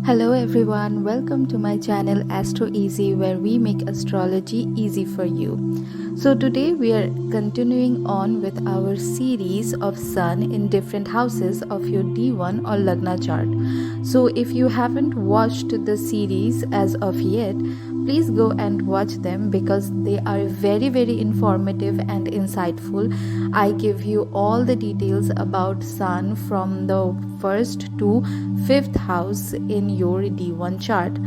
Hello everyone, welcome to my channel AstroEZ, where we make astrology easy for you. So today we are continuing on with our series of sun in different houses of your D1 or lagna chart. So if you haven't watched the series as of yet, please go and watch them because they are very informative and insightful. I give you all the details about sun from the first to fifth house in your D1 chart.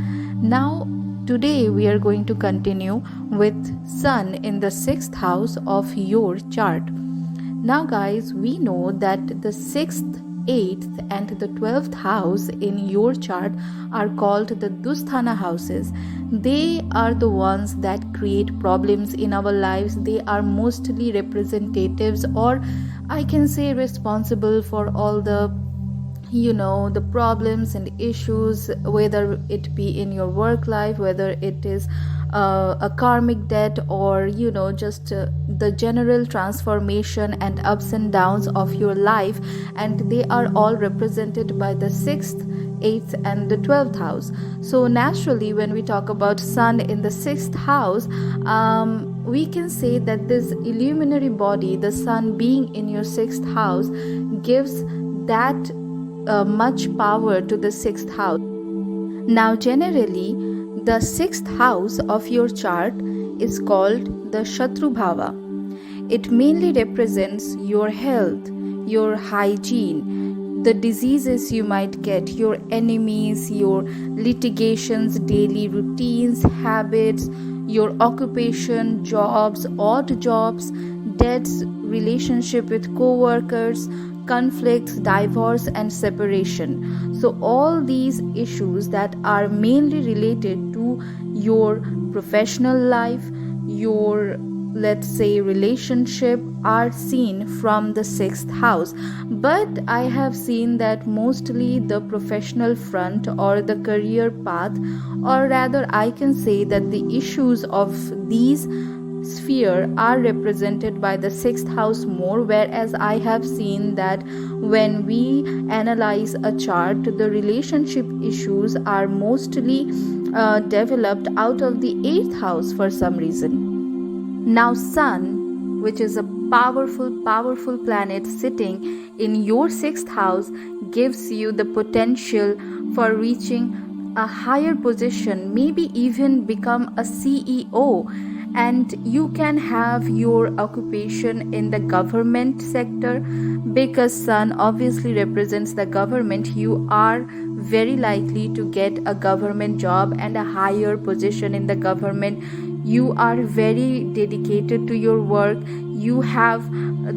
Now today we are going to continue with sun in the sixth house of your chart. Now guys, we know that the sixth, 8th and the 12th house in your chart are called the Dusthana houses. They are the ones that create problems in our lives. They are mostly representatives, or I can say responsible for all the the problems and issues, whether it be in your work life, whether it is a karmic debt, or just the general transformation and ups and downs of your life. And they are all represented by the 6th, 8th and the 12th house. So naturally, when we talk about sun in the 6th house, we can say that this illuminary body, the sun being in your 6th house, gives that much power to the 6th house. Now generally, the 6th house of your chart is called the Shatru Bhava. It mainly represents your health, your hygiene, the diseases you might get, your enemies, your litigations, daily routines, habits, your occupation, jobs, odd jobs, debts, relationship with co-workers, conflicts, divorce and separation. So all these issues that are mainly related to your professional life, your, let's say, relationship, are seen from the 6th house. But I have seen that mostly the professional front or the career path, or rather I can say that the issues of these sphere are represented by the 6th house more, whereas I have seen that when we analyze a chart, the relationship issues are mostly developed out of the 8th house for some reason. Now sun, which is a powerful planet sitting in your 6th house, gives you the potential for reaching a higher position, maybe even become a CEO. And you can have your occupation in the government sector, because sun obviously represents the government. You are very likely to get a government job and a higher position in the government. You are very dedicated to your work. You have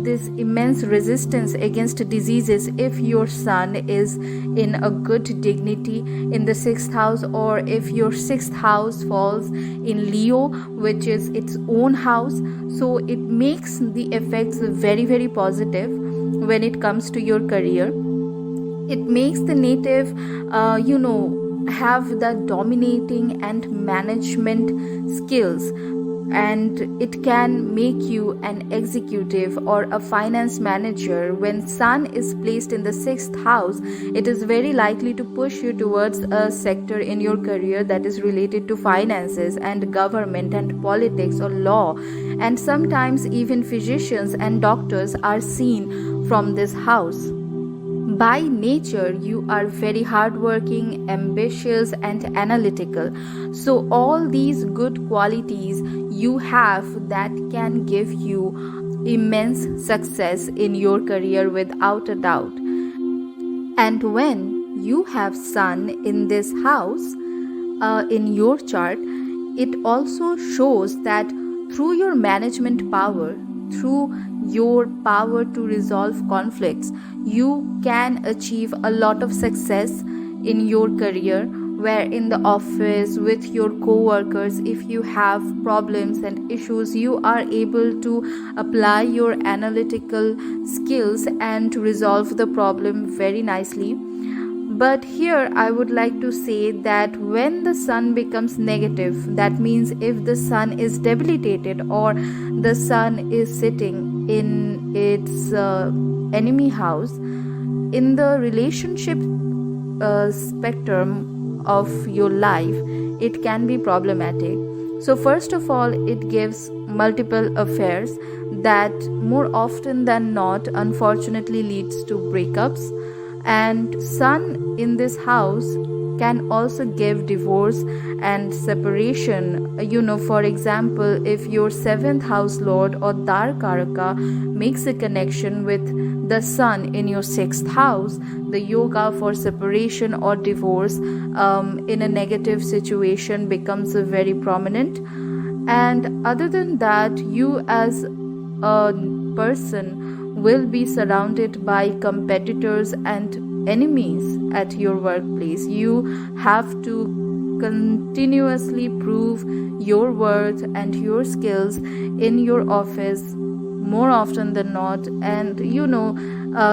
this immense resistance against diseases if your sun is in a good dignity in the 6th house, or if your 6th house falls in Leo, which is its own house. So it makes the effects very positive when it comes to your career. It makes the native have the dominating and management skills, and it can make you an executive or a finance manager. When sun is placed in the 6th house, it is very likely to push you towards a sector in your career that is related to finances and government and politics or law. And sometimes even physicians and doctors are seen from this house. By nature, you are very hardworking, ambitious and analytical. So all these good qualities you have that can give you immense success in your career without a doubt. And when you have sun in this house in your chart, it also shows that through your management power, through your power to resolve conflicts, you can achieve a lot of success in your career, where in the office with your co-workers, if you have problems and issues, you are able to apply your analytical skills and resolve the problem very nicely. But here I would like to say that when the sun becomes negative, that means if the sun is debilitated or the sun is sitting in its enemy house, in the relationship spectrum of your life, it can be problematic. So first of all, it gives multiple affairs that more often than not unfortunately leads to breakups. And sun in this house can also give divorce and separation. For example, if your 7th house lord or Darkaraka makes a connection with the sun in your 6th house, the yoga for separation or divorce in a negative situation becomes very prominent. And other than that, you as a person will be surrounded by competitors and enemies at your workplace. You have to continuously prove your worth and your skills in your office more often than not. And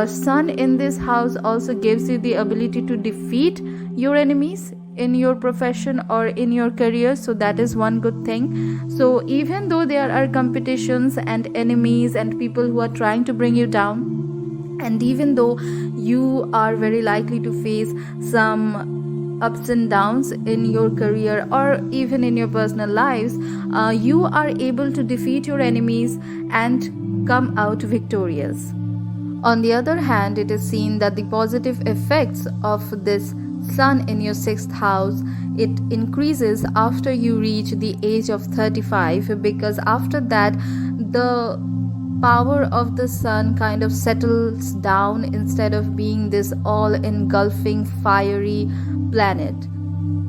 sun in this house also gives you the ability to defeat your enemies in your profession or in your career, so that is one good thing. So even though there are competitions and enemies and people who are trying to bring you down, and even though you are very likely to face some ups and downs in your career or even in your personal lives, you are able to defeat your enemies and come out victorious. On the other hand, it is seen that the positive effects of this sun in your 6th house, it increases after you reach the age of 35, because after that the power of the sun kind of settles down instead of being this all engulfing fiery planet.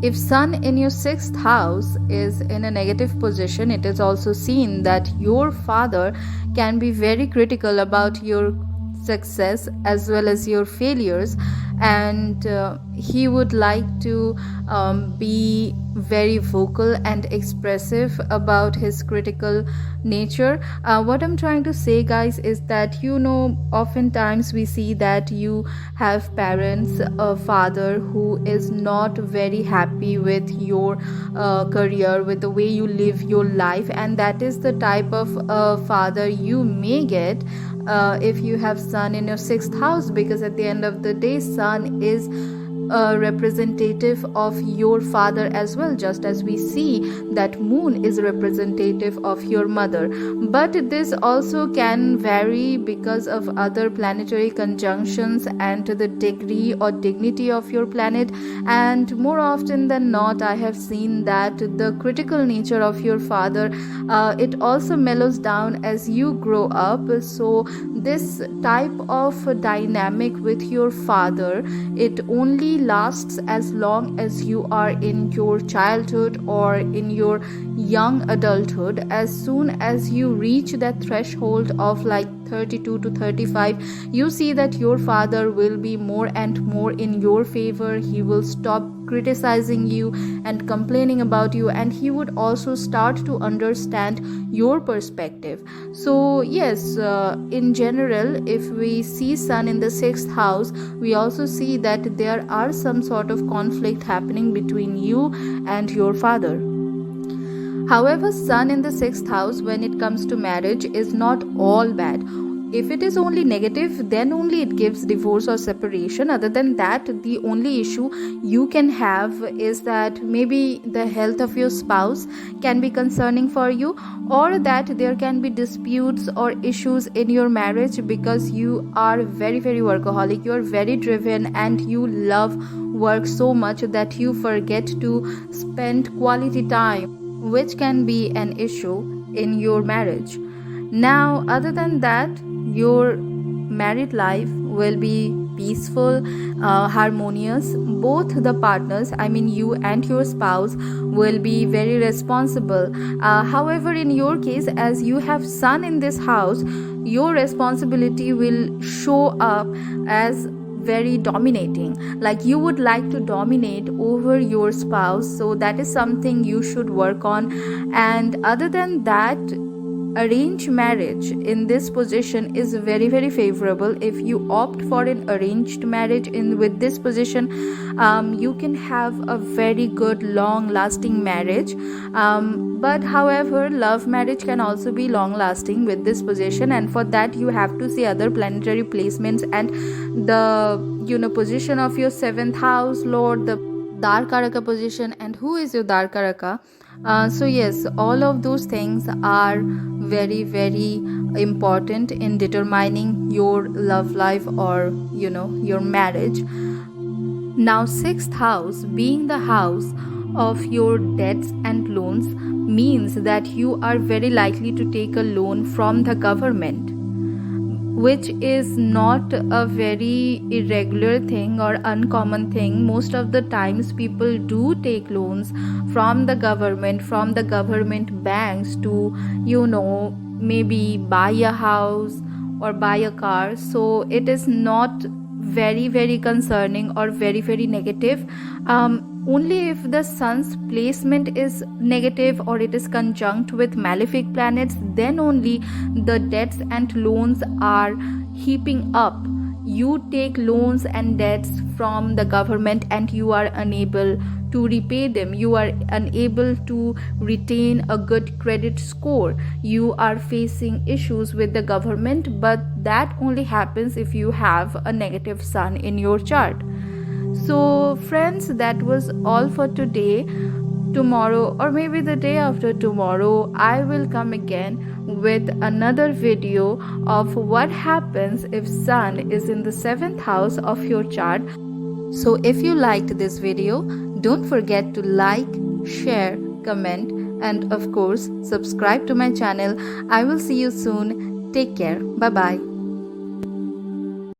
If sun in your 6th house is in a negative position, it is also seen that your father can be very critical about your success as well as your failures, and he would like to be very vocal and expressive about his critical nature. What I'm trying to say, guys, is that oftentimes we see that you have parents, a father who is not very happy with your career, with the way you live your life, and that is the type of father you may get if you have sun in your 6th house, because at the end of the day, sun is a representative of your father as well, just as we see that moon is representative of your mother. But this also can vary because of other planetary conjunctions and the degree or dignity of your planet. And more often than not, I have seen that the critical nature of your father, it also mellows down as you grow up. So this type of dynamic with your father, it only lasts as long as you are in your childhood or in your young adulthood. As soon as you reach that threshold of like 32 to 35, you see that your father will be more and more in your favor. He will stop criticizing you and complaining about you, and he would also start to understand your perspective. So yes, in general, if we see sun in the 6th house, we also see that there are some sort of conflict happening between you and your father. However, sun in the 6th house when it comes to marriage is not all bad. If it is only negative, then only it gives divorce or separation. Other than that, the only issue you can have is that maybe the health of your spouse can be concerning for you, or that there can be disputes or issues in your marriage because you are very, very workaholic, you are very driven, and you love work so much that you forget to spend quality time, which can be an issue in your marriage. Now, other than that, your married life will be peaceful, harmonious. Both the partners, I mean you and your spouse, will be very responsible. However, in your case, as you have sun in this house, your responsibility will show up as very dominating, like you would like to dominate over your spouse. So that is something you should work on. And other than that, arranged marriage in this position is very, very favorable. If you opt for an arranged marriage with this position, you can have a very good long lasting marriage. But however, love marriage can also be long lasting with this position, and for that you have to see other planetary placements and the position of your 7th house lord, the Darkaraka position and who is your Darkaraka. So yes, all of those things are very very important in determining your love life or your marriage. Now, sixth house, being the house of your debts and loans, means that you are very likely to take a loan from the government, which is not a very irregular thing or uncommon thing. Most of the times people do take loans from the government banks to maybe buy a house or buy a car. So it is not very very concerning or very very negative. Only if the sun's placement is negative or it is conjunct with malefic planets, then only the debts and loans are heaping up. You take loans and debts from the government and you are unable to repay them. You are unable to retain a good credit score. You are facing issues with the government, but that only happens if you have a negative sun in your chart. So friends, that was all for today. Tomorrow or maybe the day after tomorrow, I will come again with another video of what happens if sun is in the 7th house of your chart. So if you liked this video, don't forget to like, share, comment, and of course subscribe to my channel. I will see you soon. Take care. Bye bye.